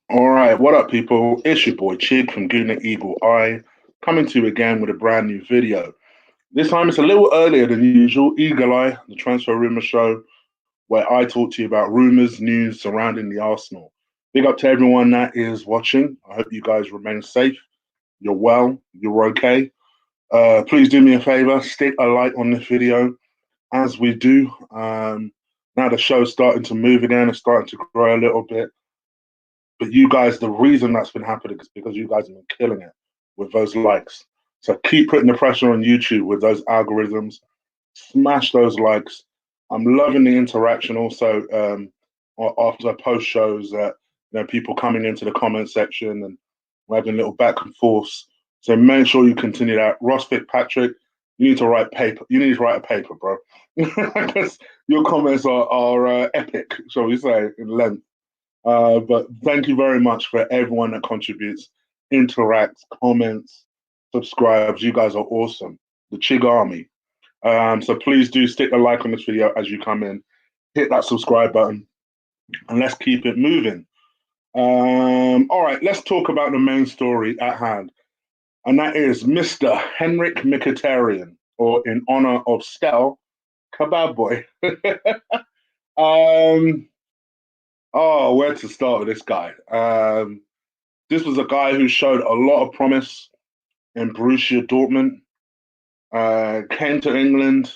All right, what up, people? It's your boy Chig from Guna Eagle Eye, coming to you again with a brand new video. This time it's a little earlier than usual. Eagle Eye, the transfer rumor show, where I talk to you about rumors, news surrounding the Arsenal. Big up to everyone that is watching. I hope you guys remain safe. You're well. You're okay. Please do me a favor, stick a like on this video as we do. Now the show's starting to move again. It's starting to grow a little bit. But you guys, the reason that's been happening is because you guys have been killing it with those likes. So keep putting the pressure on YouTube with those algorithms. Smash those likes. I'm loving the interaction also after post shows that people coming into the comment section and we're having a little back and forth. So make sure you continue that. Ross Fitzpatrick, you need to write paper. You need to write a paper, bro, because your comments are epic, shall we say, in length. But thank you very much for everyone that contributes, interacts, comments, subscribes. You guys are awesome. The Chig Army. So please do stick a like on this video as you come in. Hit that subscribe button and let's keep it moving. All right, let's talk about the main story at hand. And that is Mr. Henrikh Mkhitaryan, or in honor of Stel, Kebab Boy. um, Oh, where to start with this guy? This was a guy who showed a lot of promise in Borussia Dortmund. Came to England,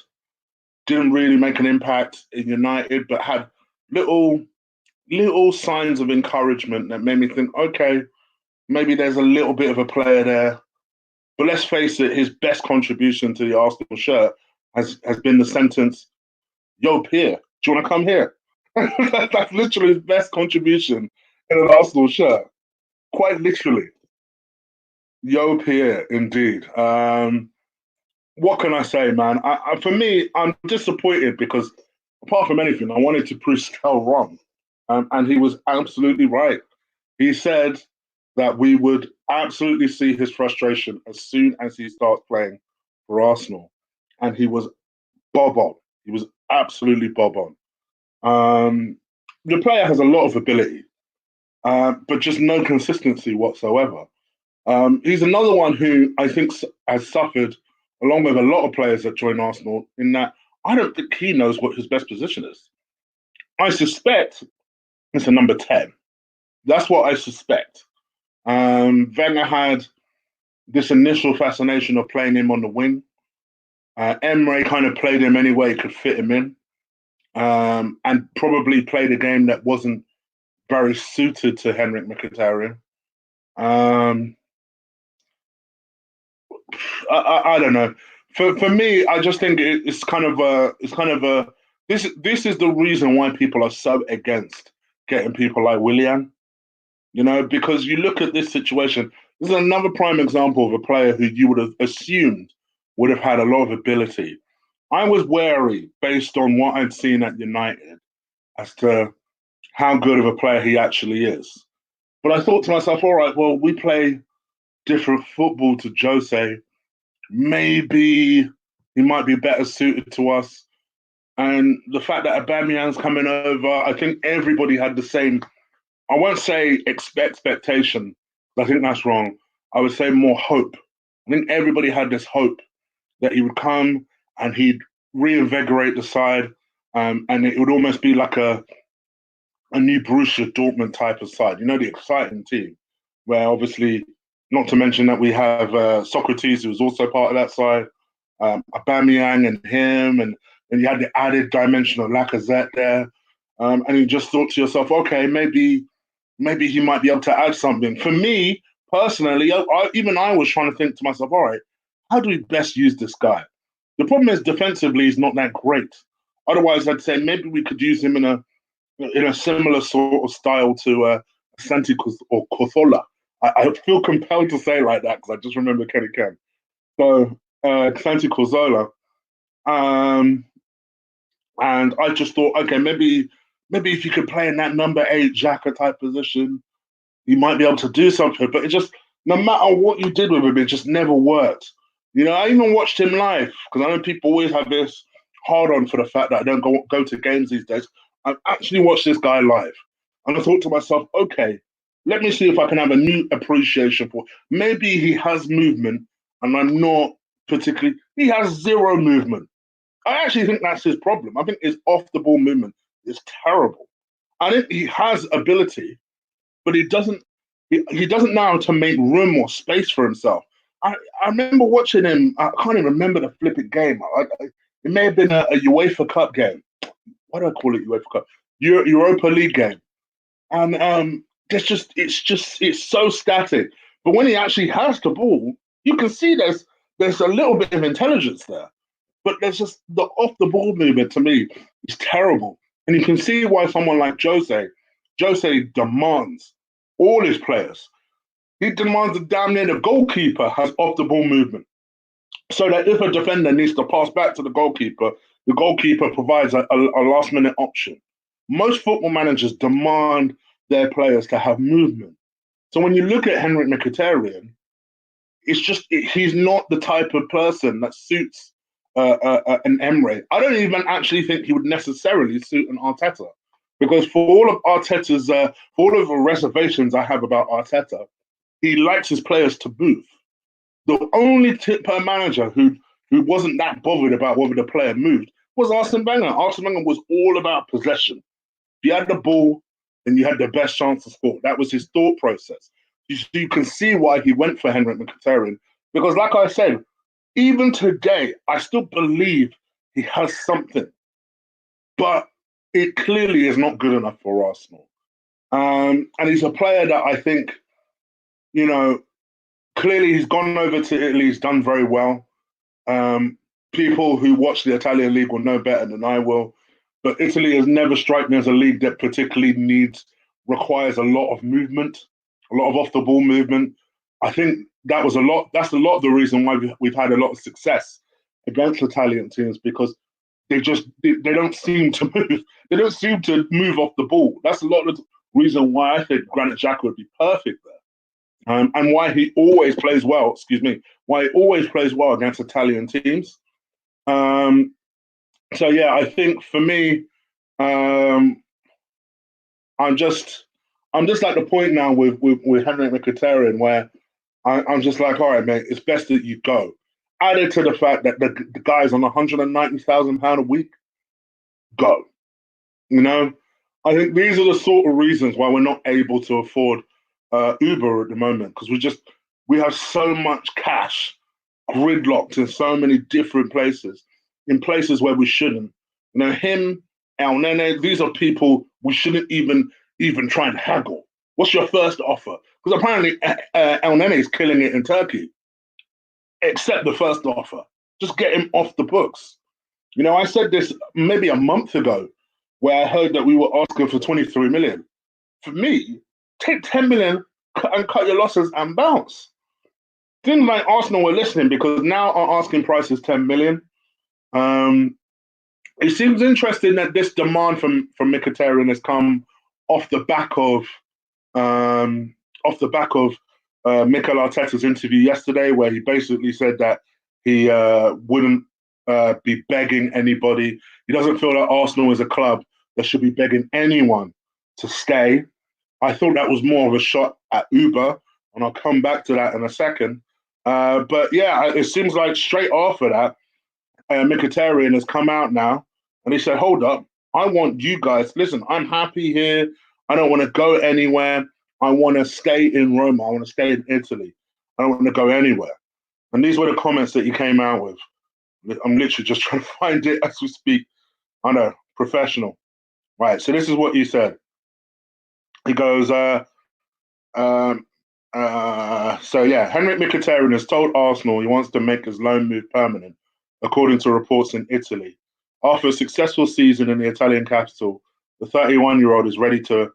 didn't really make an impact in United, but had little little signs of encouragement that made me think, okay, maybe there's a little bit of a player there. But let's face it, his best contribution to the Arsenal shirt has been the sentence, "Yo, Pierre, do you want to come here?" That's literally his best contribution in an Arsenal shirt. Quite literally. Yo, Pierre, indeed. What can I say, man? For me, I'm disappointed because apart from anything, I wanted to prove Stel wrong. And he was absolutely right. He said that we would absolutely see his frustration as soon as he starts playing for Arsenal. And he was bob on. He was absolutely bob on. The player has a lot of ability, but just no consistency whatsoever. He's another one who I think has suffered, along with a lot of players that join Arsenal, in that I don't think he knows what his best position is. I suspect it's a number 10. That's what I suspect. Wenger had this initial fascination of playing him on the wing. Emre kind of played him any way he could fit him in, and probably played a game that wasn't very suited to Henrikh Mkhitaryan. Um, I don't know. For me, I just think it's kind of a this is the reason why people are so against getting people like Willian. Because you look at this situation. This is another prime example of a player who you would have assumed would have had a lot of ability. I was wary based on what I'd seen at United as to how good of a player he actually is. But I thought to myself, all right, well, we play different football to Jose. Maybe he might be better suited to us. And the fact that Aubameyang's coming over, I think everybody had the same. I won't say expectation. I think that's wrong. I would say more hope. I think everybody had this hope that he would come and he'd reinvigorate the side, and it would almost be like a new Borussia Dortmund type of side. The exciting team, where obviously, not to mention that we have Socrates, who was also part of that side, Aubameyang and him, and you had the added dimension of Lacazette there, and you just thought to yourself, okay, maybe he might be able to add something. For me personally, even I was trying to think to myself, all right, how do we best use this guy? The problem is defensively, he's not that great. Otherwise, I'd say maybe we could use him in a similar sort of style to Santi or Cothola. I feel compelled to say it like that because I just remember Kenny Ken. So Santi Cazorla, um, and I just thought, okay, maybe if you could play in that number 8 Xhaka type position, you might be able to do something. But it just, no matter what you did with him, it just never worked. I even watched him live because I know people always have this hard on for the fact that I don't go to games these days. I've actually watched this guy live, and I thought to myself, okay, Let me see if I can have a new appreciation for. Maybe he has movement, and I'm not particularly. He has zero movement. I actually think that's his problem. I think his off the ball movement is terrible. I think he has ability, but he doesn't. He doesn't know how to make room or space for himself. I remember watching him. I can't even remember the flipping game. It may have been a UEFA Cup game. Why do I call it UEFA Cup? Europa League game. And it's so static. But when he actually has the ball, you can see there's a little bit of intelligence there. But there's just the off the ball movement to me is terrible. And you can see why someone like Jose demands all his players. He demands that damn near the goalkeeper has off the ball movement. So that if a defender needs to pass back to the goalkeeper provides a last minute option. Most football managers demand their players to have movement. So when you look at Henrikh Mkhitaryan, he's not the type of person that suits an Emre. I don't even actually think he would necessarily suit an Arteta, because for all of for all of the reservations I have about Arteta, he likes his players to move. The only per manager who wasn't that bothered about whether the player moved was Arsene Wenger. Arsene Wenger was all about possession. If you had the ball, then you had the best chance to score. That was his thought process. You can see why he went for Henrikh Mkhitaryan. Because, like I said, even today, I still believe he has something. But it clearly is not good enough for Arsenal. And he's a player that I think, you know, clearly he's gone over to Italy. He's done very well. People who watch the Italian league will know better than I will. But Italy has never struck me as a league that particularly requires a lot of movement, a lot of off the ball movement. I think that's a lot of the reason why we've had a lot of success against Italian teams, because they don't seem to move. They don't seem to move off the ball. That's a lot of the reason why I think Granit Xhaka would be perfect there. And why he always plays well, why he always plays well against Italian teams. So yeah, I think for me, I'm just at the point now with Henrikh Mkhitaryan where I'm just like, all right, mate, it's best that you go. Added to the fact that the guy's on £190,000 a week, go. You know, I think these are the sort of reasons why we're not able to afford Uber at the moment, because we have so much cash gridlocked in so many different places, in places where we shouldn't. You know, him, El Nene, these are people we shouldn't even try and haggle. What's your first offer? Because apparently El Nene is killing it in Turkey. Accept the first offer. Just get him off the books. You know, I said this maybe a month ago, where I heard that we were asking for 23 million. For me, take 10 million and cut your losses and bounce. Things like Arsenal were listening, because now our asking price is 10 million. It seems interesting that this demand from Mkhitaryan has come off the back of Mikel Arteta's interview yesterday, where he basically said that he wouldn't be begging anybody. He doesn't feel that Arsenal is a club that should be begging anyone to stay. I thought that was more of a shot at Uber, and I'll come back to that in a second. But yeah, it seems like straight after that, Mkhitaryan has come out now, and he said, hold up, I want you guys, listen, I'm happy here. I don't want to go anywhere. I want to stay in Roma. I want to stay in Italy. I don't want to go anywhere. And these were the comments that he came out with. I'm literally just trying to find it as we speak. I know, professional. Right, so this is what he said. He goes, so yeah, Henrikh Mkhitaryan has told Arsenal he wants to make his loan move permanent, according to reports in Italy. After a successful season in the Italian capital, the 31-year-old is ready to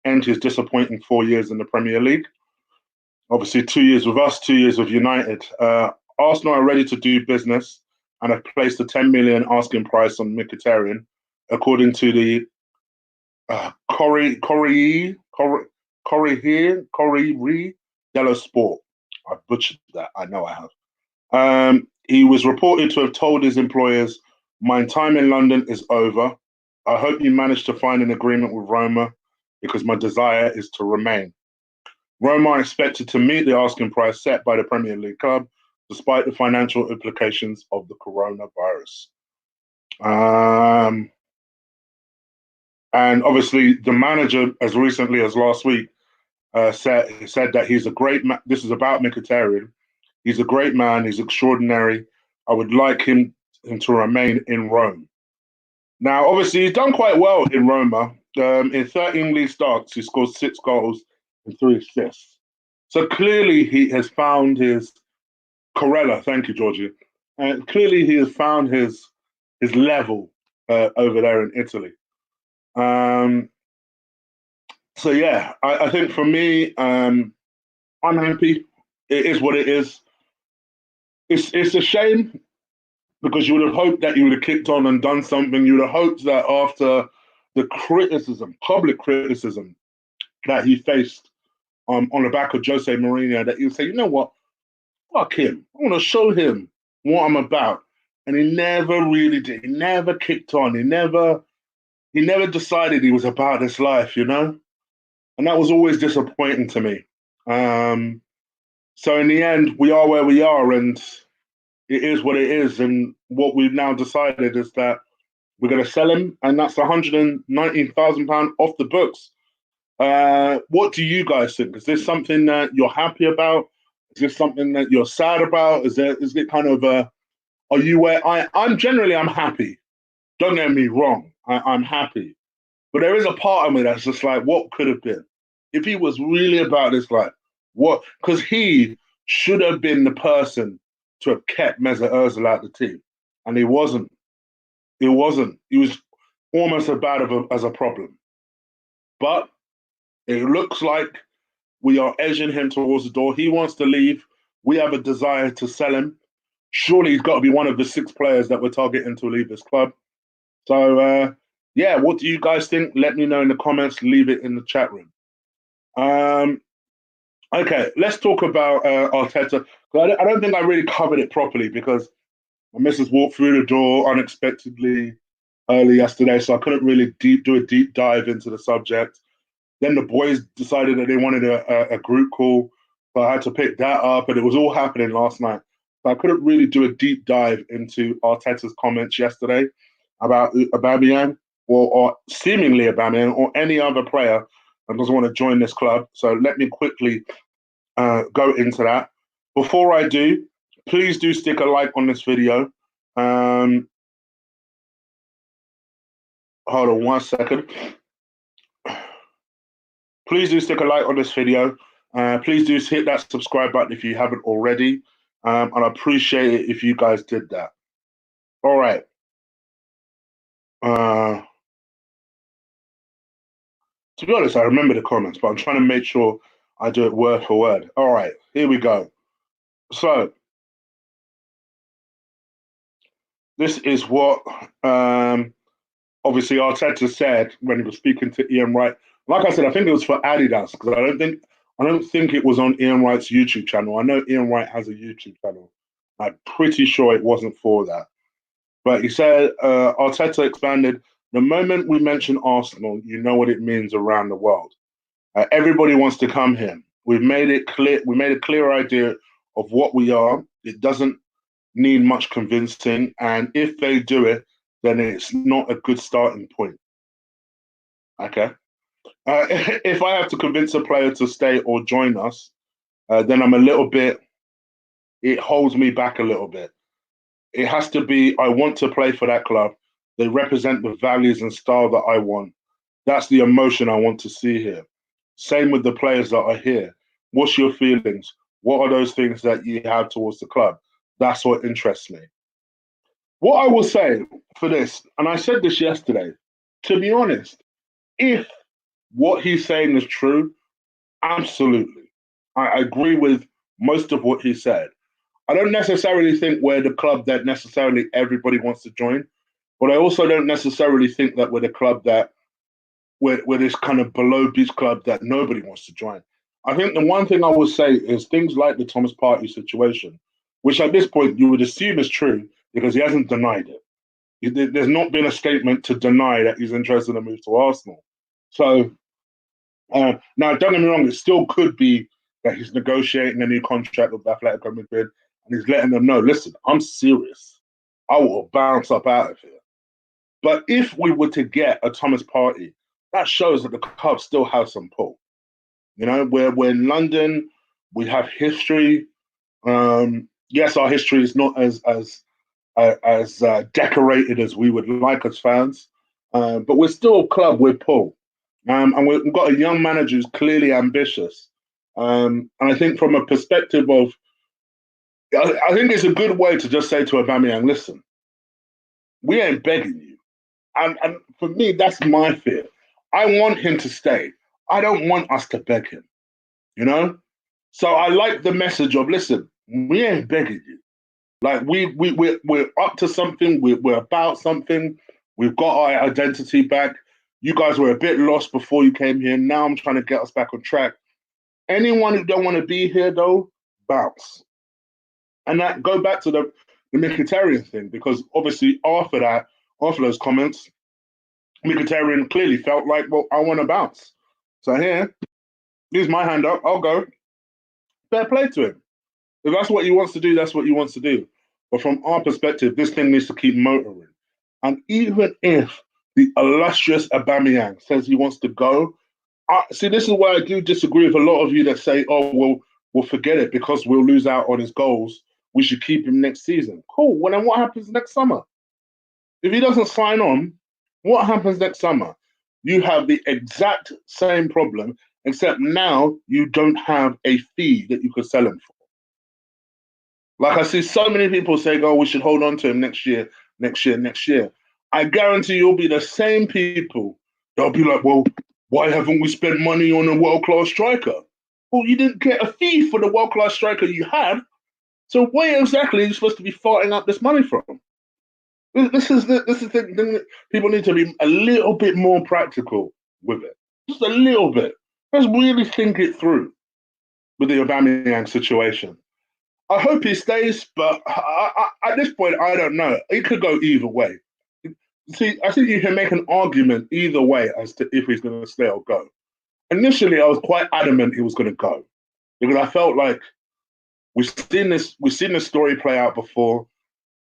end his disappointing 4 years in the Premier League. Obviously, 2 years with us, 2 years with United. Arsenal are ready to do business and have placed a 10 million asking price on Mkhitaryan, according to the Corriere dello Sport. I butchered that. I know I have. He was reported to have told his employers, "My time in London is over. I hope you managed to find an agreement with Roma, because my desire is to remain." Roma are expected to meet the asking price set by the Premier League club, despite the financial implications of the coronavirus. And obviously, the manager, as recently as last week, said that he's a great man. This is about Mkhitaryan. He's a great man. He's extraordinary. I would like him to remain in Rome. Now, obviously, he's done quite well in Roma. In 13 league starts, he scored 6 goals and 3 assists. So clearly, he has found his Corella. Thank you, Georgie. Clearly, he has found his level over there in Italy. So yeah, I think for me, I'm happy. It is what it is. It's a shame because you would have hoped that you would have kicked on and done something. You would have hoped that after the criticism, public criticism that he faced on the back of Jose Mourinho, that you would say, you know what, fuck him. I want to show him what I'm about. And he never really did. He never kicked on. He never decided he was about this life, you know? And that was always disappointing to me. So in the end, we are where we are, and it is what it is. And what we've now decided is that we're going to sell him, and that's £119,000 off the books. What do you guys think? Is this something that you're happy about? Is this something that you're sad about? Is it kind of are you where I'm generally I'm happy. Don't get me wrong, I'm happy. But there is a part of me that's just like, what could have been? If he was really about this life, what? Because he should have been the person to have kept Mesut Ozil out of the team. And he wasn't. He wasn't. He was almost as bad as a problem. But it looks like we are edging him towards the door. He wants to leave. We have a desire to sell him. Surely he's got to be one of the 6 players that we're targeting to leave this club. So, yeah, what do you guys think? Let me know in the comments. Leave it in the chat room. Okay, let's talk about Arteta. I don't think I really covered it properly because my missus walked through the door unexpectedly early yesterday, so I couldn't really do a deep dive into the subject. Then the boys decided that they wanted a group call, so I had to pick that up, and it was all happening last night. So I couldn't really do a deep dive into Arteta's comments yesterday about Aubameyang or seemingly Aubameyang or any other player that doesn't want to join this club. So let me quickly go into that. Before I do, please do stick a like on this video. Hold on 1 second. Please do stick a like on this video. Please do hit that subscribe button if you haven't already. And I appreciate it if you guys did that. All right. To be honest, I remember the comments, but I'm trying to make sure I do it word for word. All right, here we go. So, this is what obviously Arteta said when he was speaking to Ian Wright. Like I said, I think it was for Adidas because I don't think it was on Ian Wright's YouTube channel. I know Ian Wright has a YouTube channel. I'm pretty sure it wasn't for that. But he said Arteta expanded. The moment we mention Arsenal, you know what it means around the world. Everybody wants to come here. We've made it clear. We made a clear idea of what we are. It doesn't need much convincing, and if they do it, then it's not a good starting point. Okay. If I have to convince a player to stay or join us, then I'm a little bit. It holds me back a little bit. It has to be. I want to play for that club. They represent the values and style that I want. That's the emotion I want to see here. Same with the players that are here. What's your feelings? What are those things that you have towards the club? That's what interests me. What I will say for this, and I said this yesterday, to be honest, if what he's saying is true, absolutely. I agree with most of what he said. I don't necessarily think we're the club that necessarily everybody wants to join, but I also don't necessarily think that we're the club that we're this kind of below beach club that nobody wants to join. I think the one thing I would say is things like the Thomas Partey situation, which at this point you would assume is true because he hasn't denied it. There's not been a statement to deny that he's interested in a move to Arsenal. So Now, don't get me wrong, it still could be that he's negotiating a new contract with Atletico Madrid and he's letting them know, listen, I'm serious. I will bounce up out of here. But if we were to get a Thomas Partey, that shows that the club still has some pull. You know, we're in London, we have history. Yes, our history is not as decorated as we would like as fans, but we're still a club with pull. And we've got a young manager who's clearly ambitious. And I think from a perspective of, I think it's a good way to just say to Aubameyang, listen, we ain't begging you. And for me, that's my fear. I want him to stay. I don't want us to beg him, you know? So I like the message of, listen, we ain't begging you. Like we're up to something. We're about something. We've got our identity back. You guys were a bit lost before you came here. Now I'm trying to get us back on track. Anyone who don't want to be here though, bounce. And that go back to the Mkhitaryan thing, because obviously after those comments, Mkhitaryan clearly felt like, well, I want to bounce. So here's my hand up. I'll go. Fair play to him. If that's what he wants to do, that's what he wants to do. But from our perspective, this thing needs to keep motoring. And even if the illustrious Aubameyang says he wants to go, see, this is why I do disagree with a lot of you that say, oh, well, we'll forget it because we'll lose out on his goals. We should keep him next season. Cool. Well, then what happens next summer? If he doesn't sign on, what happens next summer? You have the exact same problem, except now you don't have a fee that you could sell him for. Like I see so many people saying, oh, we should hold on to him next year, next year, next year. I guarantee you'll be the same people. They'll be like, well, why haven't we spent money on a world-class striker? Well, you didn't get a fee for the world-class striker you had. So where exactly are you supposed to be farting up this money from? This is the thing that people need to be a little bit more practical with it. Just a little bit. Let's really think it through with the Aubameyang situation. I hope he stays, but at this point, I don't know. It could go either way. See, I think you can make an argument either way as to if he's going to stay or go. Initially, I was quite adamant he was going to go because I felt like we've seen this story play out before.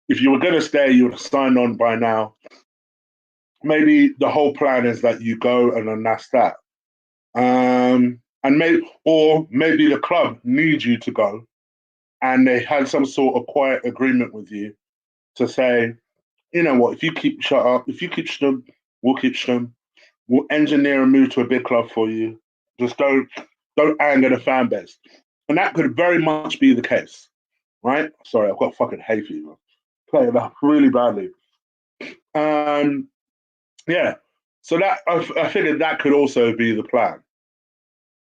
If you were going to stay, you would have signed on by now. Maybe the whole plan is that you go and then that's that. And maybe the club needs you to go, and they had some sort of quiet agreement with you to say, you know what, if you keep shut up, if you keep Stum, we'll keep Stum. We'll engineer a move to a big club for you. Just don't anger the fan base. And that could very much be the case, right? Sorry, I've got fucking hay fever. Playing up really badly. Yeah. So that I figured that could also be the plan.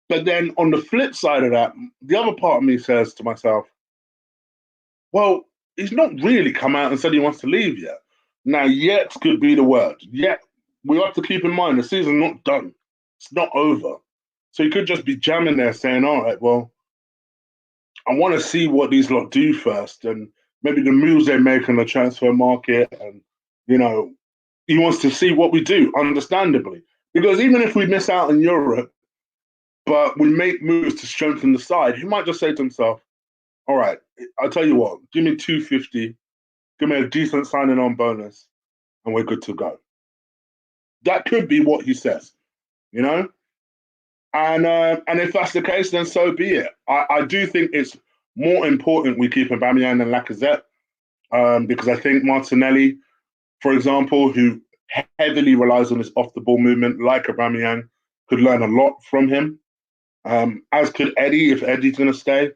But then on the flip side of that, the other part of me says to myself, well, he's not really come out and said he wants to leave yet. Now, yet could be the word. Yet, we have to keep in mind the season's not done. It's not over. So he could just be jamming there saying, all right, well, I want to see what these lot do first and maybe the moves they make on the transfer market. And, you know, he wants to see what we do, understandably. Because even if we miss out in Europe, but we make moves to strengthen the side, he might just say to himself, all right, I'll tell you what, give me 250, give me a decent signing on bonus, and we're good to go. That could be what he says, you know? And if that's the case, then so be it. I do think it's more important we keep Aubameyang than Lacazette, because I think Martinelli, for example, who heavily relies on his off-the-ball movement, like Aubameyang, could learn a lot from him. As could Eddie, if Eddie's going to stay.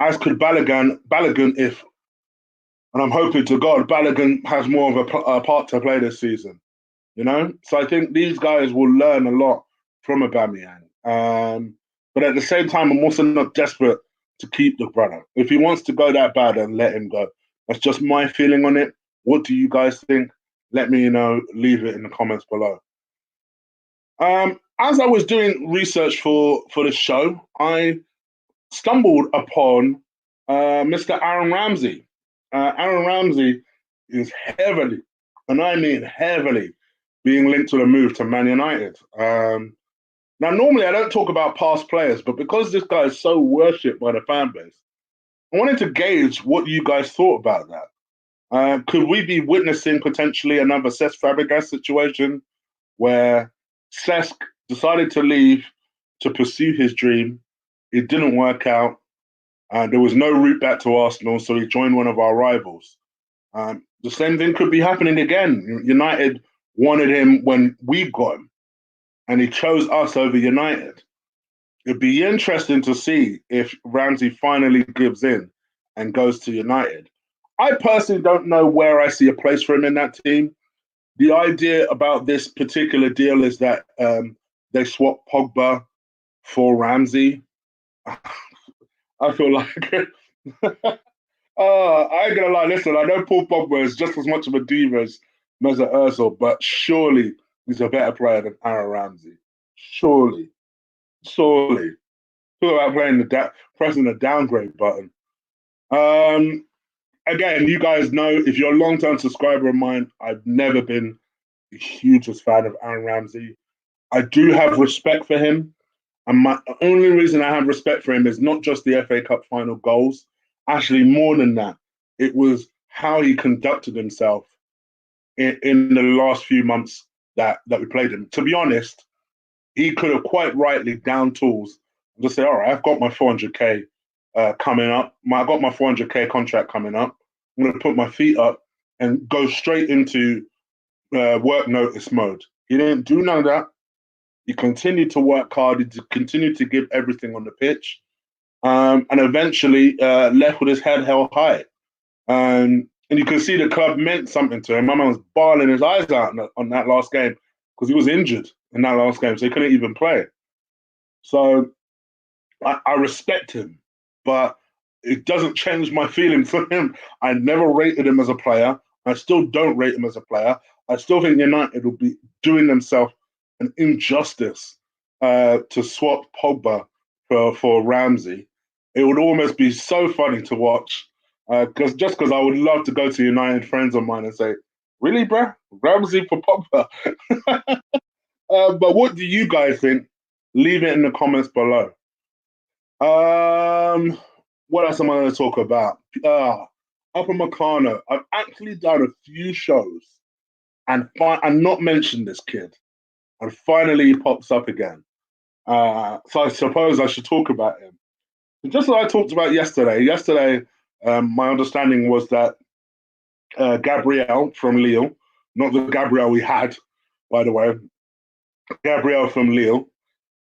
As could Balogun if, and I'm hoping to God, Balogun has more of a part to play this season, you know? So I think these guys will learn a lot from Aubameyang. But at the same time, I'm also not desperate to keep the brother. If he wants to go that bad, then let him go. That's just my feeling on it. What do you guys think? Let me know. Leave it in the comments below. As I was doing research for the show, I stumbled upon Mr. Aaron Ramsey. Aaron Ramsey is heavily, and I mean heavily, being linked to the move to Man United. Now, normally I don't talk about past players, but because this guy is so worshipped by the fan base, I wanted to gauge what you guys thought about that. Could we be witnessing potentially another Cesc Fabregas situation where Cesc decided to leave to pursue his dream? It didn't work out. There was no route back to Arsenal, so he joined one of our rivals. The same thing could be happening again. United wanted him when we got him, and he chose us over United. It'd be interesting to see if Ramsey finally gives in and goes to United. I personally don't know where I see a place for him in that team. The idea about this particular deal is that they swap Pogba for Ramsey. I feel like I ain't gonna lie. Listen, I know Paul Pogba is just as much of a diva as Mesut Ozil, but surely he's a better player than Aaron Ramsey. Surely, surely. Talk about pressing the downgrade button. Um, Again, you guys know if you're a long-term subscriber of mine, I've never been the hugest fan of Aaron Ramsey. I do have respect for him, and my only reason I have respect for him is not just the FA Cup final goals. Actually, more than that, it was how he conducted himself in the last few months that we played him. To be honest, he could have quite rightly down tools and just say, "All right, I've got my 400k coming up. I got my 400k contract coming up. I'm going to put my feet up and go straight into work notice mode." He didn't do none of that. He continued to work hard. He continued to give everything on the pitch, and eventually left with his head held high. And you can see the club meant something to him. My man was bawling his eyes out on that last game because he was injured in that last game, so he couldn't even play. So I respect him, but it doesn't change my feeling for him. I never rated him as a player. I still don't rate him as a player. I still think United will be doing themselves an injustice to swap Pogba for Ramsey. It would almost be so funny to watch because I would love to go to United friends of mine and say, "Really, bruh? Ramsey for Pogba?" But what do you guys think? Leave it in the comments below. What else am I going to talk about? Upamecano. I've actually done a few shows and not mentioned this kid, and finally he pops up again. So I suppose I should talk about him. Just like I talked about yesterday. Yesterday, my understanding was that Gabriel from Lille, not the Gabriel we had, by the way, Gabriel from Lille,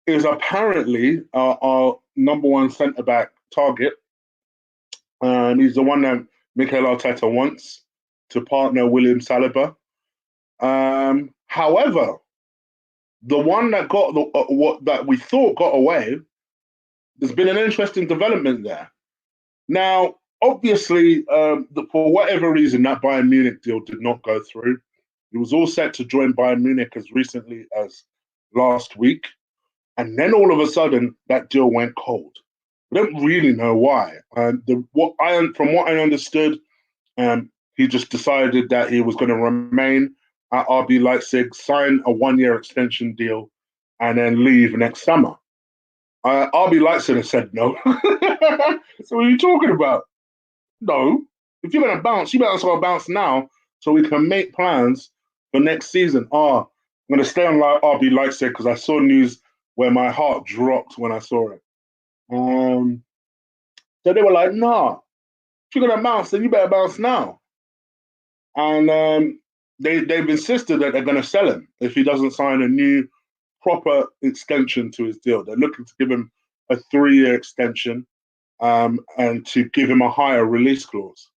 is apparently our number one centre back target. He's the one that Mikel Arteta wants to partner William Saliba. However, the one that got what that we thought got away, there's been an interesting development there. Now, obviously, for whatever reason, that Bayern Munich deal did not go through. He was all set to join Bayern Munich as recently as last week. And then all of a sudden, that deal went cold. I don't really know why. From what I understood, he just decided that he was going to remain at RB Leipzig, sign a one-year extension deal, and then leave next summer. RB Leipzig has said no. So what are you talking about? No. If you're going to bounce, you better start bounce now so we can make plans for next season. I'm going to stay on RB Leipzig because I saw news where my heart dropped when I saw it. So they were like, nah, if you're going to bounce, then you better bounce now. And they've insisted that they're going to sell him if he doesn't sign a new proper extension to his deal. They're looking to give him a 3-year extension and to give him a higher release clause.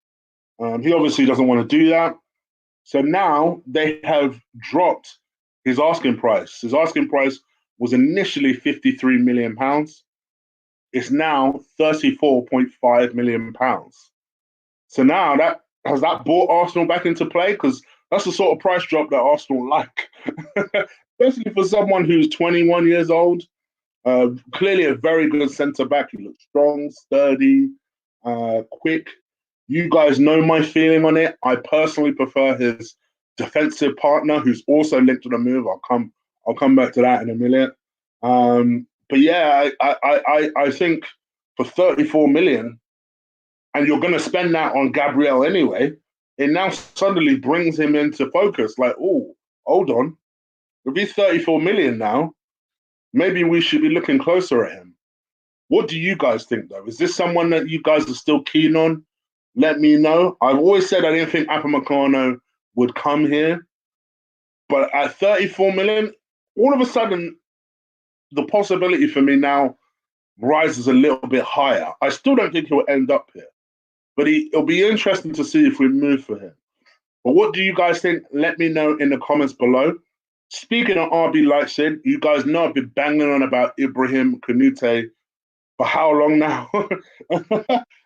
He obviously doesn't want to do that. So now they have dropped his asking price. His asking price was initially £53 million. It's now £34.5 million. So now has that brought Arsenal back into play? Because that's the sort of price drop that Arsenal like. Especially for someone who's 21 years old. Clearly a very good centre-back. He looks strong, sturdy, quick. You guys know my feeling on it. I personally prefer his defensive partner, who's also linked to the move. I'll come back to that in a minute. But yeah, I think for 34 million, and you're going to spend that on Gabriel anyway, it now suddenly brings him into focus. Like, oh, hold on, if he's 34 million now, maybe we should be looking closer at him. What do you guys think, though? Is this someone that you guys are still keen on? Let me know. I've always said I didn't think Upamecano would come here, but at 34 million, all of a sudden, the possibility for me now rises a little bit higher. I still don't think he'll end up here, but it'll be interesting to see if we move for him. But what do you guys think? Let me know in the comments below. Speaking of RB Leipzig, you guys know I've been banging on about Ibrahim Kanute for how long now?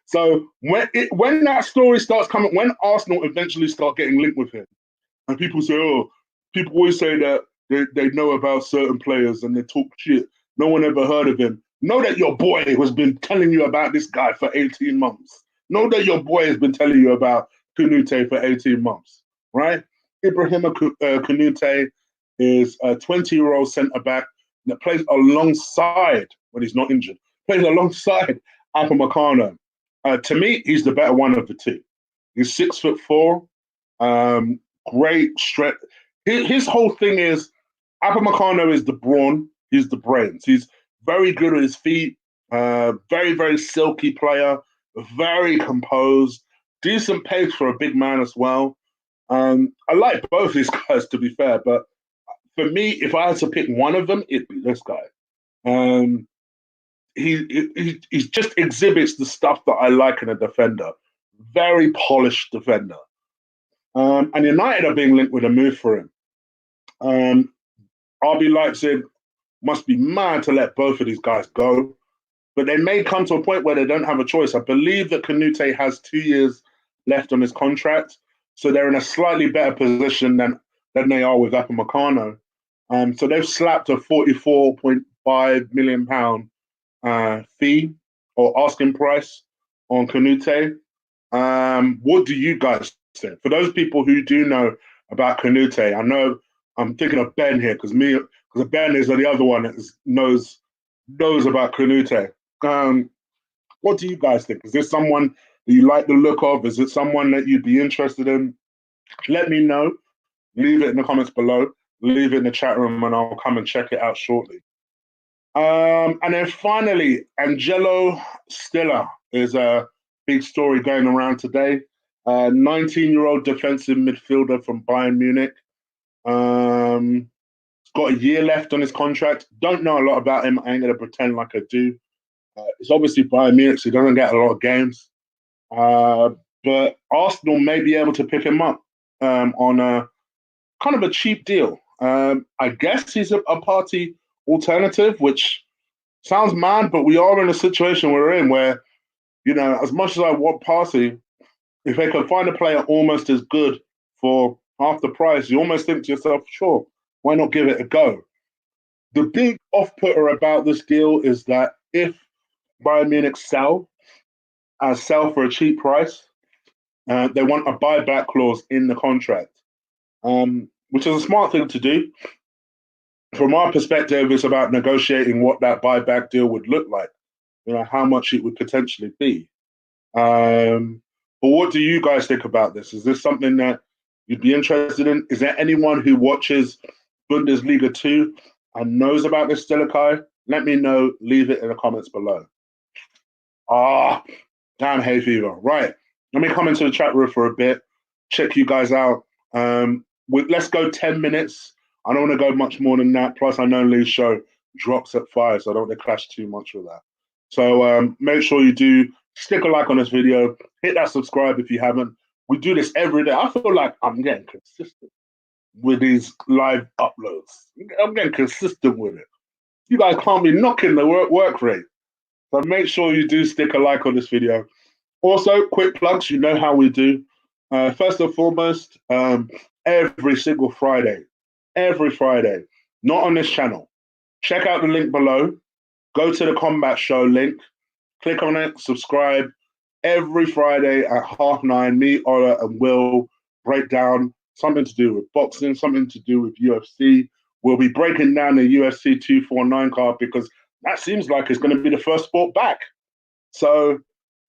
So when that story starts coming, when Arsenal eventually start getting linked with him, and people say, oh, people always say that they know about certain players and they talk shit. No one ever heard of him. Know that your boy has been telling you about this guy for 18 months. Know that your boy has been telling you about Kanute for 18 months, right? Ibrahim Kanute is a 20-year-old centre back that plays alongside, when he's not injured, plays alongside Upamecano. To me, he's the better one of the two. He's 6'4", great strength. His whole thing is Upamecano is the brawn, he's the brains. He's very good at his feet, very, very silky player, very composed, decent pace for a big man as well. I like both these guys, to be fair, but for me, if I had to pick one of them, it'd be this guy. He just exhibits the stuff that I like in a defender. Very polished defender. And United are being linked with a move for him. RB Leipzig must be mad to let both of these guys go. But they may come to a point where they don't have a choice. I believe that Kanute has 2 years left on his contract. So they're in a slightly better position than they are with Upamecano. So they've slapped a £44.5 million fee or asking price on Kanute. What do you guys think? For those people who do know about Kanute, I know I'm thinking of Ben here because Ben is the other one that knows about Kanute. What do you guys think? Is this someone that you like the look of? Is it someone that you'd be interested in? Let me know. Leave it in the comments below. Leave it in the chat room and I'll come and check it out shortly. And then finally, Angelo Stiller is a big story going around today. 19-year-old defensive midfielder from Bayern Munich. Got a year left on his contract. Don't know a lot about him. I ain't going to pretend like I do. It's obviously Bayern Munich, so he doesn't get a lot of games. But Arsenal may be able to pick him up on a kind of a cheap deal. I guess he's a party alternative, which sounds mad, but we are in a situation we're in where, you know, as much as I want Party, if they can find a player almost as good for half the price, you almost think to yourself, sure, why not give it a go? The big off-putter about this deal is that if Bayern Munich sell for a cheap price, they want a buyback clause in the contract, which is a smart thing to do. From our perspective, it's about negotiating what that buyback deal would look like, you know, how much it would potentially be. But what do you guys think about this? Is this something that you'd be interested in? Is there anyone who watches Bundesliga 2 and knows about this Stilikai? Let me know. Leave it in the comments below. Damn hay fever. Right. Let me come into the chat room for a bit. Check you guys out. Let's go 10 minutes. I don't want to go much more than that. Plus, I know Lee's show drops at 5, so I don't want to clash too much with that. So make sure you do stick a like on this video. Hit that subscribe if you haven't. We do this every day. I feel like I'm getting consistent with these live uploads. I'm getting consistent with it. You guys can't be knocking the work rate. So make sure you do stick a like on this video. Also, quick plugs, you know how we do. First and foremost, every single Friday, not on this channel. Check out the link below. Go to the Combat Show link. Click on it, subscribe. Every Friday at 9:30, me, Ola, and Will break down something to do with boxing, something to do with UFC, We'll be breaking down the UFC 249 card because that seems like it's going to be the first sport back. So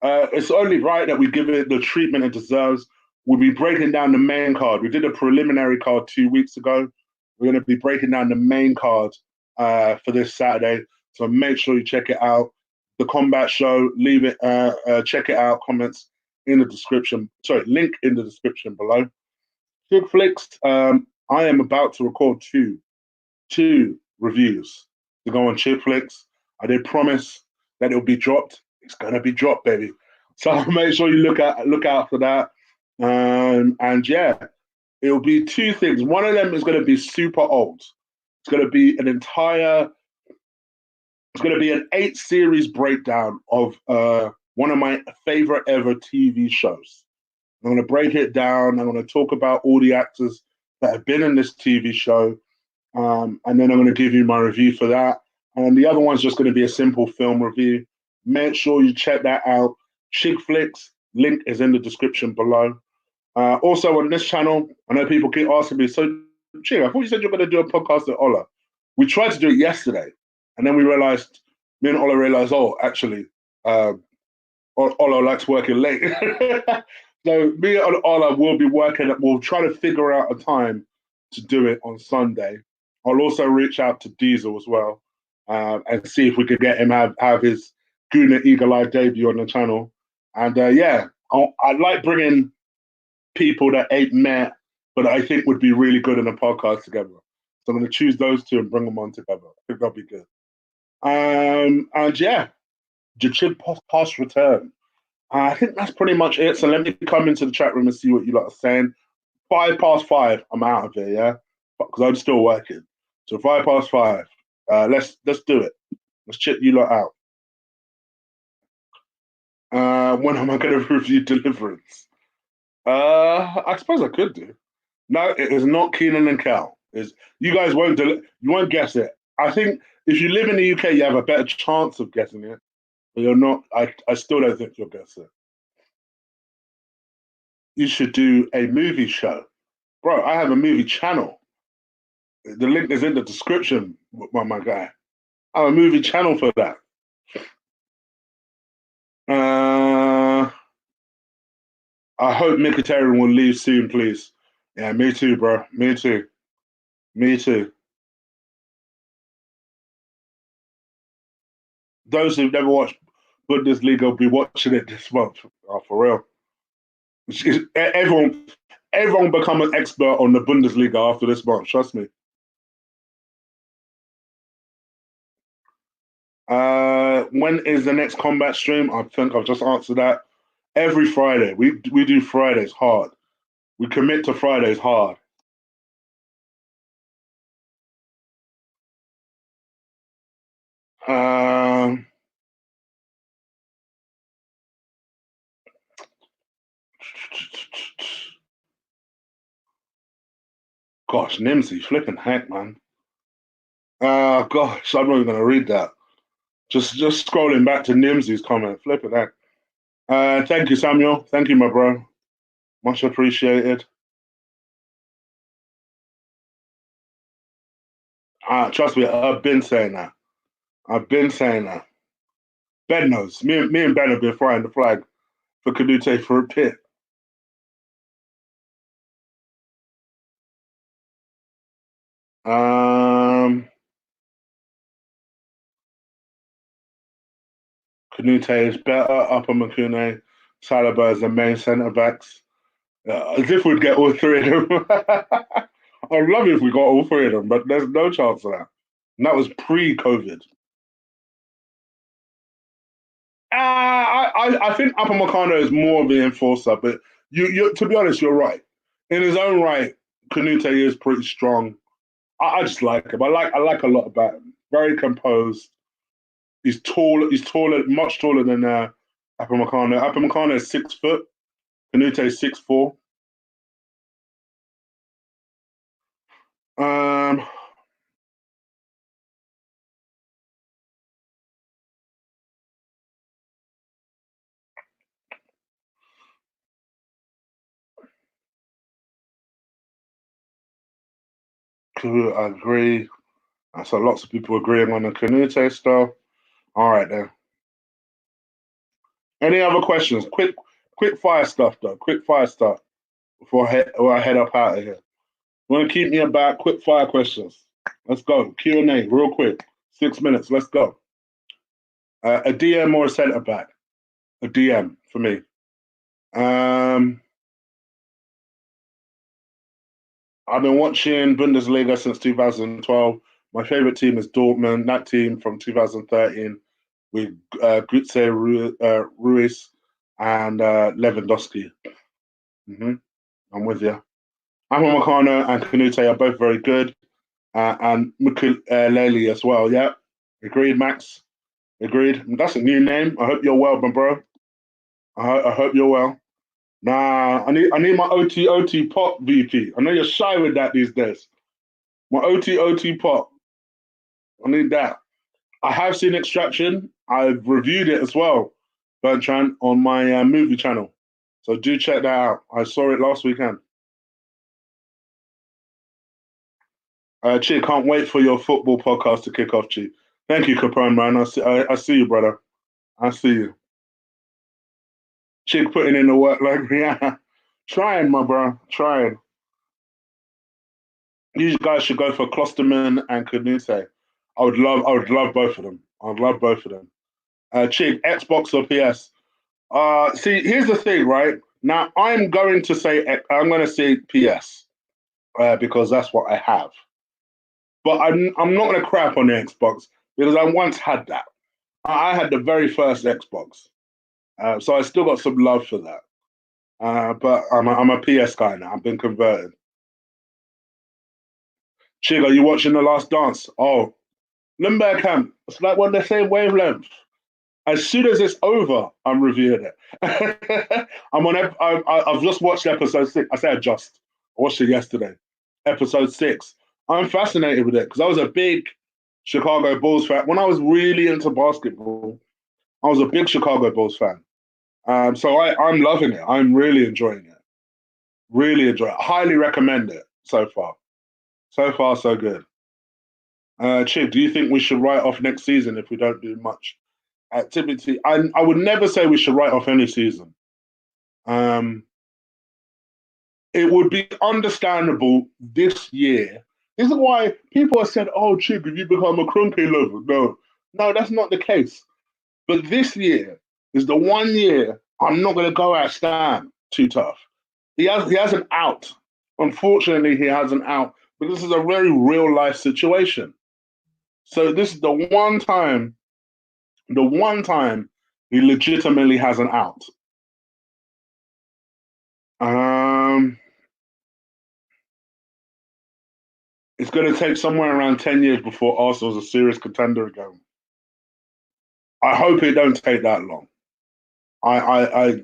it's only right that we give it the treatment it deserves. We'll be breaking down the main card. We did a preliminary card 2 weeks ago. We're going to be breaking down the main card for this Saturday. So make sure you check it out. The Combat Show, leave it, check it out. Comments in the description. Sorry, link in the description below. Chick Flicks, I am about to record two reviews to go on Chick Flicks. I did promise that it'll be dropped. It's gonna be dropped, baby. So make sure you look out for that. And yeah, it'll be two things. One of them is gonna be super old. It's gonna be an entire. It's gonna be an 8 series breakdown of one of my favorite ever TV shows. I'm gonna break it down. I'm gonna talk about all the actors that have been in this TV show. And then I'm going to give you my review for that. And the other one's just going to be a simple film review. Make sure you check that out. Chick Flicks, link is in the description below. Also on this channel, I know people keep asking me, so Chick, I thought you said you're going to do a podcast with Ola. We tried to do it yesterday, and then me and Ola realized, oh, actually, Ola likes working late. So me and Ola will be working, we'll try to figure out a time to do it on Sunday. I'll also reach out to Diesel as well and see if we could get him have his Guna Eagle Eye debut on the channel. And yeah, I like bringing people that ain't met, but I think would be really good in a podcast together. So I'm going to choose those two and bring them on together. I think that'll be good. And yeah, Jachid Pass return. I think that's pretty much it. So let me come into the chat room and see what you lot are saying. 5 past 5, I'm out of here, yeah? Because I'm still working. So 5 past 5. Let's do it. Let's check you lot out. When am I going to review Deliverance? I suppose I could do. No, it is not Keenan and Kel. You guys you won't guess it. I think if you live in the UK, you have a better chance of guessing it. But you're not. I still don't think you'll guess it. You should do a movie show, bro. I have a movie channel. The link is in the description, my guy. I have a movie channel for that. I hope Mkhitaryan will leave soon, please. Yeah, me too, bro. Me too. Me too. Those who've never watched Bundesliga will be watching it this month. Oh, for real. Everyone become an expert on the Bundesliga after this month. Trust me. When is the next combat stream? I think I've just answered that. Every Friday. We do Fridays hard. We commit to Fridays hard. Um, gosh, Nimsy, flipping heck, man. Gosh, I'm not even gonna read that. Just scrolling back to Nimsy's comment, flipping heck. Thank you, Samuel. Thank you, my bro. Much appreciated. Trust me, I've been saying that. I've been saying that. Ben knows. Me and Ben have been flying the flag for Canute for a bit. Canute is better. Upper Makune, Saliba as the main centre backs. As if we'd get all three of them. I'd love it if we got all three of them, but there's no chance of that. And that was pre-COVID. I think Upper Makano is more of the enforcer, but you to be honest, you're right. In his own right, Canute is pretty strong. I just like him. I like a lot about him. Very composed. He's tall. He's taller, much taller than Upamecano. Upamecano is 6 foot. Canute is 6'4". Um, Cool, I agree. I saw lots of people agreeing on the Canute stuff. All right then. Any other questions? Quick fire stuff though. Quick fire stuff before I head up out of here. Want to keep me about quick fire questions? Let's go. Q&A, real quick. 6 minutes. Let's go. A DM or a centre back? A DM for me. I've been watching Bundesliga since 2012. My favorite team is Dortmund. That team from 2013 with Gutze, Ruiz, and Lewandowski. I'm with you. Ahmed Makano and Canute are both very good, and Mkhitaryan as well. Yeah, agreed, Max. Agreed. That's a new name. I hope you're well, my bro. I hope you're well. Nah, I need my OT pop VP. I know you're shy with that these days. My OT pop. I need that. I have seen Extraction. I've reviewed it as well, Bertrand, on my movie channel. So do check that out. I saw it last weekend. Chi, can't wait for your football podcast to kick off, Chi. Thank you, Capone, man. I see you, brother. I see you. Chick putting in the work like yeah. Trying, my bro. Trying. These guys should go for Klosterman and Canute. I would love both of them. I'd love both of them. Chick, Xbox or PS? See, here's the thing, right? Now I'm going to say PS because that's what I have. But I'm not going to crap on the Xbox because I once had that. I had the very first Xbox, so I still got some love for that. But I'm a PS guy now. I've been converted. Chig, are you watching The Last Dance? Oh, Limberg camp. It's like we're on the same wavelength. As soon as it's over, I'm reviewing it. I've just watched episode 6. I say I watched it yesterday. Episode 6. I'm fascinated with it because I was a big Chicago Bulls fan. When I was really into basketball, I was a big Chicago Bulls fan. So I'm loving it. I'm really enjoying it. Really enjoy it. Highly recommend it so far. So far, so good. Chib, do you think we should write off next season if we don't do much activity? I would never say we should write off any season. It would be understandable this year. This is why people have said, oh, Chib, if you become a crunky lover. No, that's not the case. But this year is the one year I'm not going to go at Stan too tough. He has an out. Unfortunately, he has an out because this is a very real life situation. So this is the one time he legitimately has an out. It's going to take somewhere around 10 years before Arsenal's a serious contender again. I hope it don't take that long. I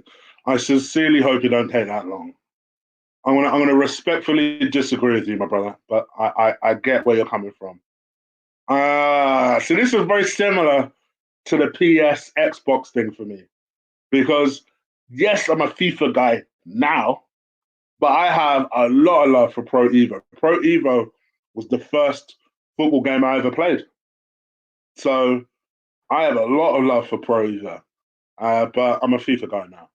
sincerely hope it don't take that long. I'm gonna respectfully disagree with you, my brother, but I get where you're coming from. So this is very similar to the PS Xbox thing for me. Because yes, I'm a FIFA guy now, but I have a lot of love for Pro Evo. Pro Evo was the first football game I ever played. So I have a lot of love for Pro Evo. But I'm a FIFA guy now,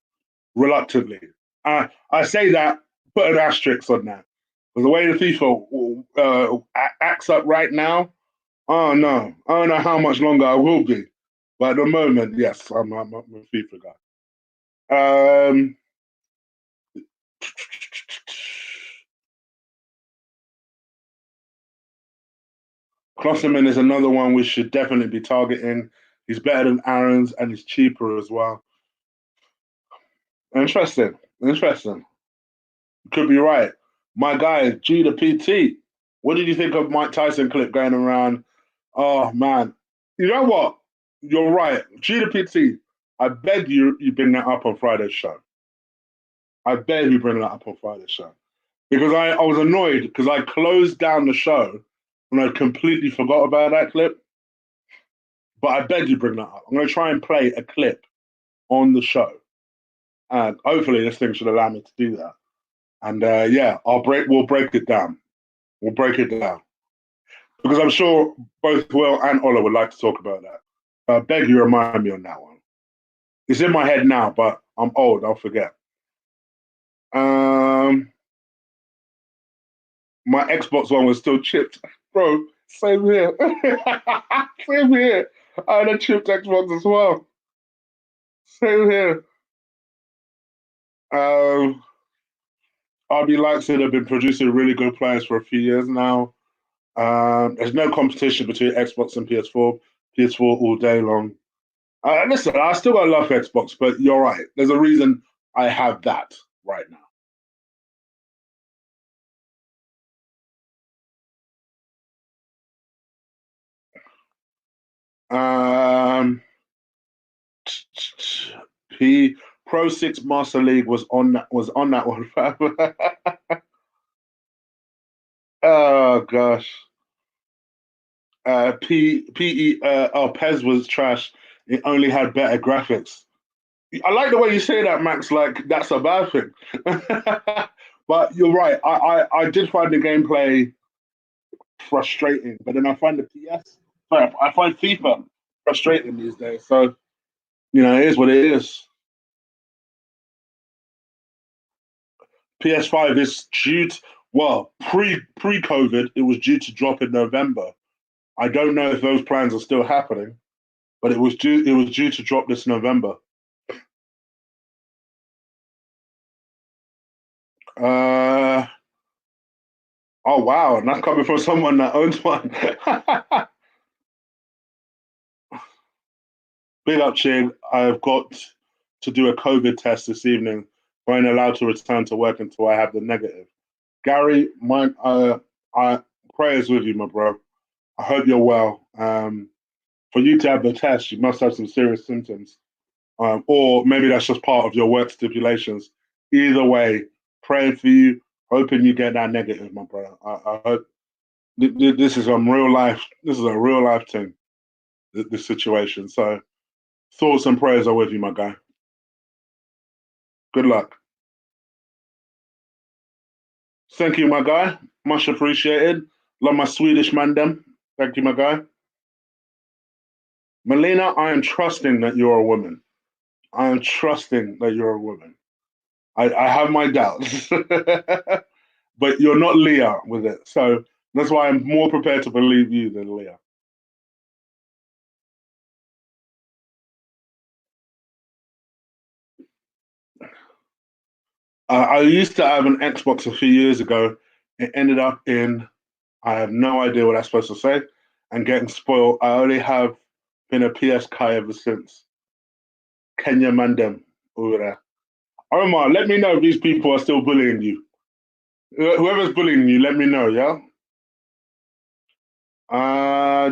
reluctantly. I say that, put an asterisk on that. Because the way the FIFA acts up right now, oh no, I don't know how much longer I will be. But at the moment, yes, I'm a FIFA guy. Klosterman is another one we should definitely be targeting. He's better than Aaron's and he's cheaper as well. Interesting. Could be right. My guy, G the PT. What did you think of Mike Tyson clip going around? Oh man. You know what? You're right. G the PT. I beg you bring that up on Friday's show. I beg you bring that up on Friday's show. Because I was annoyed because I closed down the show and I completely forgot about that clip. But I beg you bring that up. I'm going to try and play a clip on the show. And hopefully this thing should allow me to do that. And yeah, we'll break it down. We'll break it down. because I'm sure both Will and Ola would like to talk about that. Beg you remind me on that one. It's in my head now, but I'm old. I'll forget. My Xbox One was still chipped, bro. Same here. Same here. I had a chipped Xbox as well. Same here. RB Leipzig have been producing really good players for a few years now. There's no competition between Xbox and PS4. PS4 all day long. Listen, I still got love for Xbox, but you're right. There's a reason I have that right now. P Pro 6 Master League was on that one. Oh gosh. Pez was trash. It only had better graphics. I like the way you say that, Max. Like that's a bad thing. But you're right. I did find the gameplay frustrating, but then I find the PS. Sorry, I find FIFA frustrating these days. So it is what it is. PS5 is due to, well, pre COVID, it was due to drop in November. I don't know if those plans are still happening, but it was due to drop this November. Uh oh wow, and that's coming from someone that owns one. Big up, Chin. I've got to do a COVID test this evening. I ain't allowed to return to work until I have the negative. Gary, I prayers with you, my bro. I hope you're well. For you to have the test, you must have some serious symptoms, or maybe that's just part of your work stipulations. Either way, praying for you, hoping you get that negative, my brother. I hope this is a real life. This is a real life thing. This situation. So thoughts and prayers are with you, my guy. Good luck. Thank you, my guy. Much appreciated. Love my Swedish man, them. Thank you, my guy. Melina, I am trusting that you're a woman. I am trusting that you're a woman. I have my doubts, but you're not Leah with it. So that's why I'm more prepared to believe you than Leah. I used to have an Xbox a few years ago. It ended up in, I have no idea what that's supposed to say, and getting spoiled. I only have been a PS Kai ever since. Kenya Mandem over there. Omar, let me know if these people are still bullying you. Whoever's bullying you, let me know, yeah?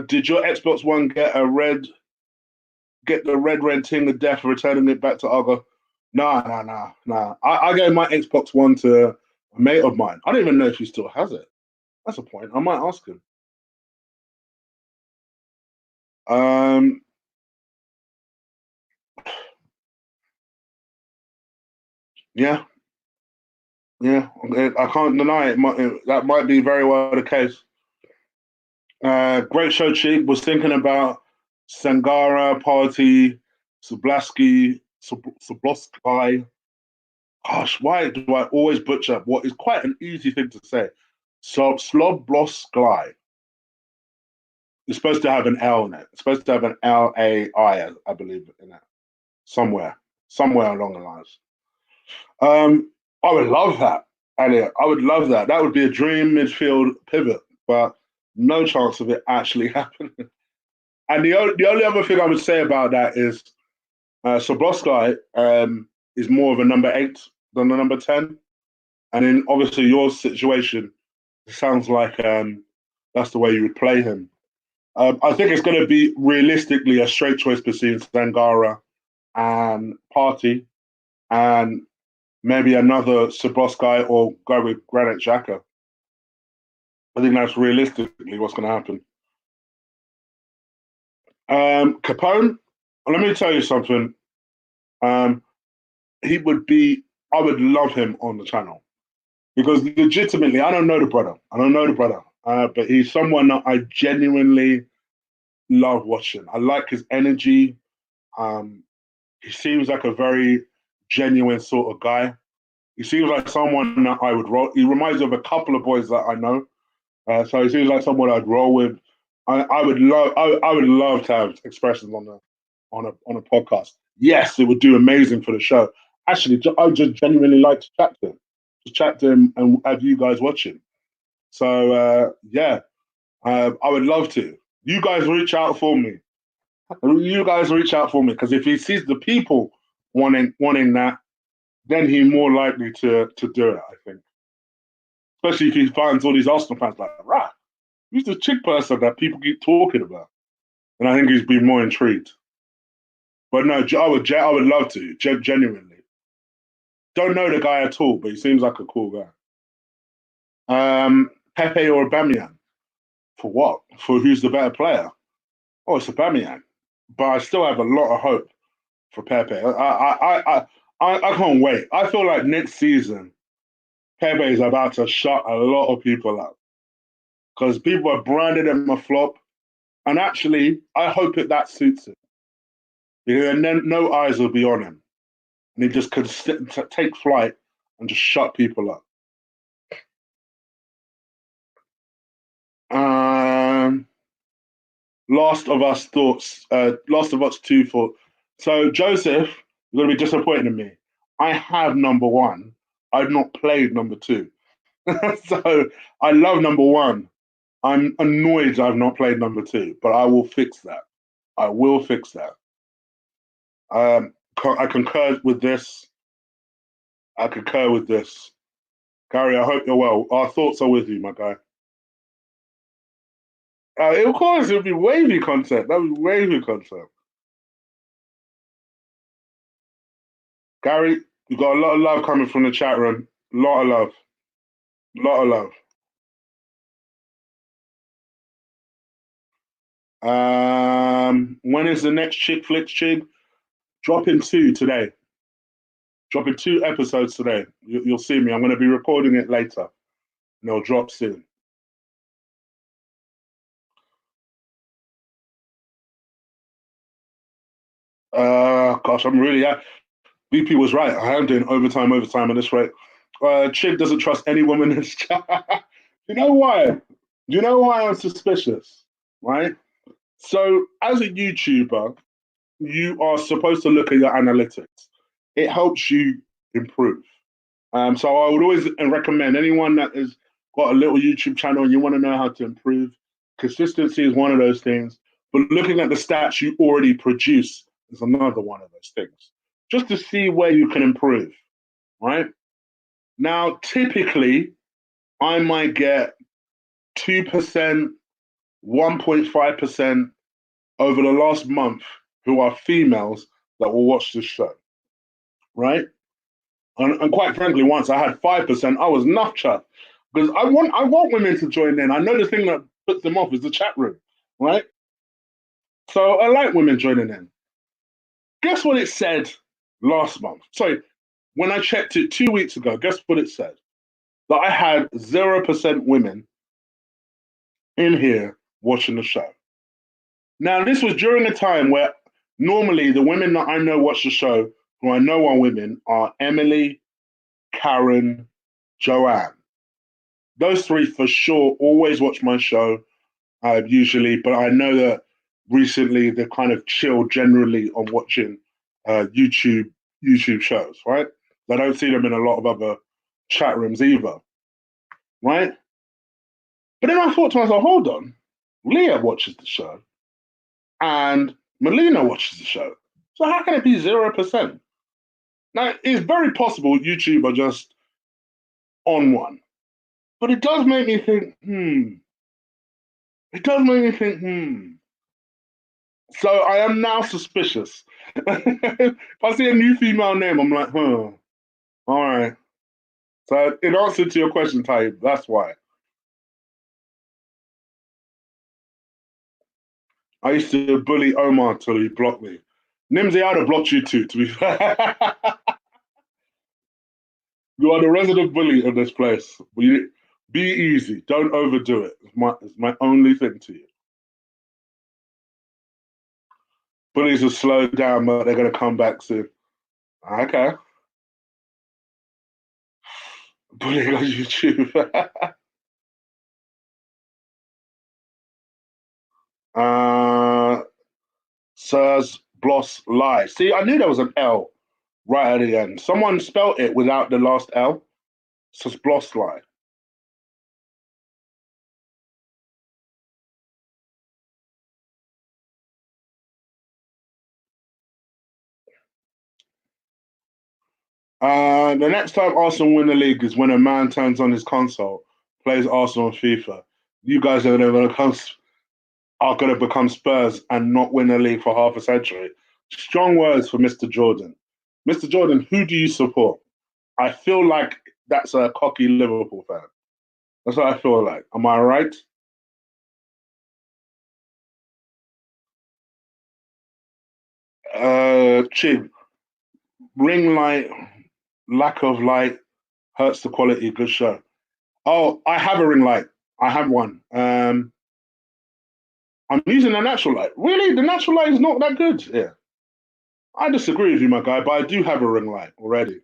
Did your Xbox One get the red ting of death for returning it back to Argo? Nah, nah, nah, nah. I gave my Xbox One to a mate of mine. I don't even know if he still has it. That's a point. I might ask him. Um, yeah, yeah. I can't deny it. That might be very well the case. Great show, Cheek. Was thinking about Sangara, Party, Sublaski, Subloski. Gosh, why do I always butcher what is quite an easy thing to say? So Slobloski. It's supposed to have an L in it. It's supposed to have an LAI, I believe, in it. Somewhere along the lines. I would love that, Elliot. I would love that. That would be a dream midfield pivot, but no chance of it actually happening. And the only other thing I would say about that is Soboslai is more of a number 8 than a number 10. And in obviously your situation, it sounds like that's the way you would play him. I think it's going to be realistically a straight choice between Sangara and Party and maybe another Saboskai or go with Granit Xhaka. I think that's realistically what's going to happen. Capone, let me tell you something. Um, he would be, I would love him on the channel because legitimately, I don't know the brother. I don't know the brother. but he's someone that I genuinely love watching. I like his energy. Um, he seems like a very genuine sort of guy. He seems like someone that I would roll. He reminds me of a couple of boys that I know. So he seems like someone I'd roll with. I would love. I would love to have expressions on a podcast. Yes, it would do amazing for the show. Actually, I would just genuinely like to chat to him. Just chat to him and have you guys watching. So yeah, I would love to. You guys reach out for me. You guys reach out for me because if he sees the people wanting that, then he's more likely to do it. I think, especially if he finds all these Arsenal fans like, right, who's the chick person that people keep talking about? And I think he's been more intrigued. But no, I would love to, genuinely. Don't know the guy at all, but he seems like a cool guy. Pepe or Aubameyang? For what? For who's the better player? Oh, it's Aubameyang. But I still have a lot of hope for Pepe. I can't wait. I feel like next season, Pepe is about to shut a lot of people up because people are branding him a flop. And actually, I hope that suits him because then no eyes will be on him. And he just could take flight and just shut people up. Last of Us thoughts. Last of Us 2 thoughts. So Joseph, you're gonna be disappointed in me. I have number one. I've not played number two. So I love number one. I'm annoyed I've not played number two, but I will fix that. I will fix that. I concur with this. I concur with this. Gary, I hope you're well. Our thoughts are with you, my guy. Of course, it would be wavy content. That would be wavy content. Gary, you got a lot of love coming from the chat room. A lot of love. A lot of love. When is the next Chick Flicks Chig? Dropping two today. Dropping 2 episodes today. You'll see me. I'm going to be recording it later. And it'll drop soon. Gosh, I'm really. BP was right. I am doing overtime on this rate. Chig doesn't trust any woman in this chat. You know why? You know why I'm suspicious, right? So, as a YouTuber, you are supposed to look at your analytics. It helps you improve. So, I would always recommend anyone that has got a little YouTube channel and you want to know how to improve. Consistency is one of those things, but looking at the stats you already produce is another one of those things. Just to see where you can improve, right? Now, typically, I might get 2%, 1.5% over the last month who are females that will watch this show, right? And quite frankly, once I had 5%, I was chuffed because I want women to join in. I know the thing that puts them off is the chat room, right? So I like women joining in. Guess what it said last month? Sorry, when I checked it 2 weeks ago, guess what it said? That I had 0% women in here watching the show. Now, this was during a time where normally the women that I know watch the show, who I know are women, are Emily, Karen, Joanne. Those three for sure always watch my show, usually, but I know that recently they've kind of chilled generally on watching YouTube shows, right? I don't see them in a lot of other chat rooms either, right? But then I thought to myself, hold on, Leah watches the show and Melina watches the show. So how can it be 0%? Now, it's very possible YouTube are just on one. But it does make me think, It does make me think, So I am now suspicious. If I see a new female name, I'm like, All right. So in answer to your question, Taib, that's why. I used to bully Omar till he blocked me. Nimsy, I'd have blocked you too, to be fair. You are the resident bully of this place. Be easy. Don't overdo it. It's my only thing to you. Bullies will slow down, but they're going to come back soon. Okay. Bullying on YouTube. uh, Sirs Bloss Lie. See, I knew there was an L right at the end. Someone spelt it without the last L. Sirs Bloss Lie. The next time Arsenal win the league is when a man turns on his console, plays Arsenal on FIFA. You guys are going to become Spurs and not win the league for half a century. Strong words for Mr. Jordan. Mr. Jordan, who do you support? I feel like that's a cocky Liverpool fan. That's what I feel like. Am I right? Chig, ring light, lack of light hurts the quality. Good show. Oh, I have a ring light. I have one. I'm using a natural light. Really? The natural light is not that good. Yeah. I disagree with you, my guy, but I do have a ring light already.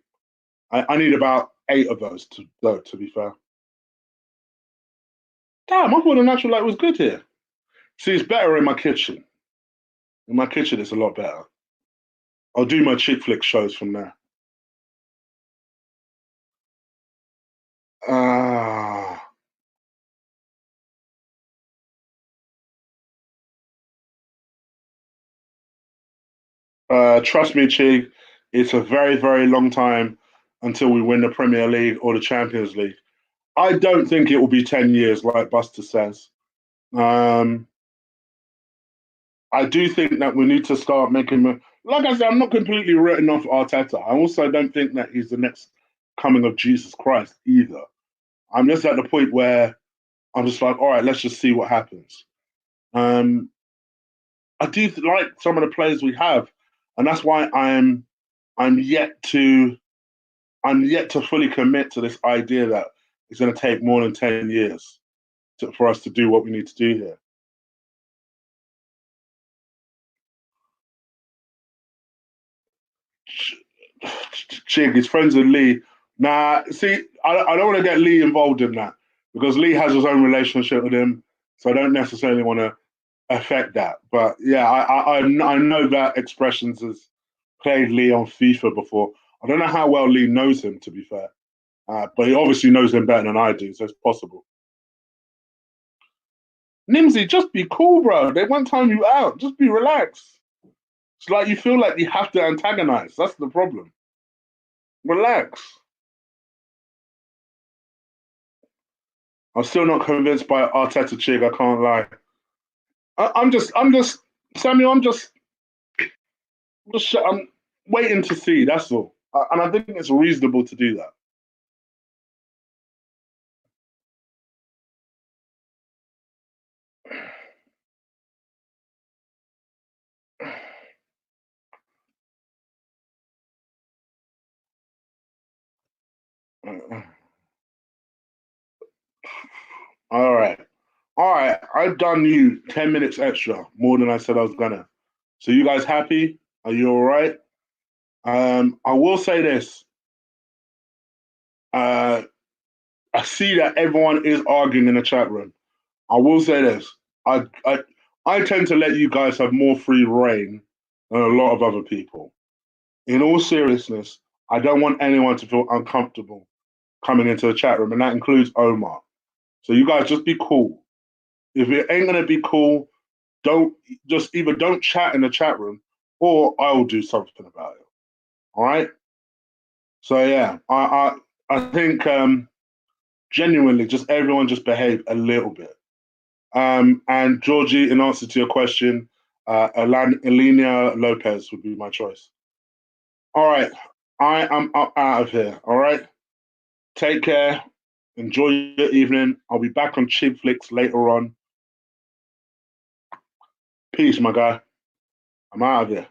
I need about 8 of those to be fair. Damn, I thought the natural light was good here. See, it's better in my kitchen. In my kitchen, it's a lot better. I'll do my chick flick shows from there. Uh, Trust me, Chig, it's a very, very long time until we win the Premier League or the Champions League. I don't think it will be 10 years, like Buster says. Um, I do think that we need to start making. Like I said, I'm not completely written off Arteta. I also don't think that he's the next coming of Jesus Christ either. I'm just at the point where I'm just like, all right, let's just see what happens. Um, I do like some of the players we have, and that's why I'm yet to I'm yet to fully commit to this idea that it's going to take more than 10 years for us to do what we need to do here. Chig is friends with Lee. Nah, see, I don't want to get Lee involved in that because Lee has his own relationship with him, so I don't necessarily want to affect that. But yeah, I know that Expressions has played Lee on FIFA before. I don't know how well Lee knows him, to be fair, but he obviously knows him better than I do, so it's possible. Nimsy, just be cool, bro. They won't time you out. Just be relaxed. It's like you feel like you have to antagonize. That's the problem. Relax. I'm still not convinced by Arteta Chig. I can't lie. I'm just, Samuel. I'm waiting to see. That's all, and I think it's reasonable to do that. All right, all right. I've done you 10 minutes extra, more than I said I was gonna. So you guys happy? Are you all right? I will say this. Uh, I see that everyone is arguing in the chat room. I will say this. I I I tend to let you guys have more free reign than a lot of other people. In all seriousness, I don't want anyone to feel uncomfortable coming into the chat room, and that includes Omar. So you guys just be cool. If it ain't gonna be cool, don't just either don't chat in the chat room or I'll do something about it. All right. So yeah, I think genuinely just everyone just behave a little bit. And Georgie, in answer to your question, Elenia Lopez would be my choice. All right, I am up out of here. All right, take care. Enjoy your evening. I'll be back on Chig Flicks later on. Peace, my guy. I'm out of here.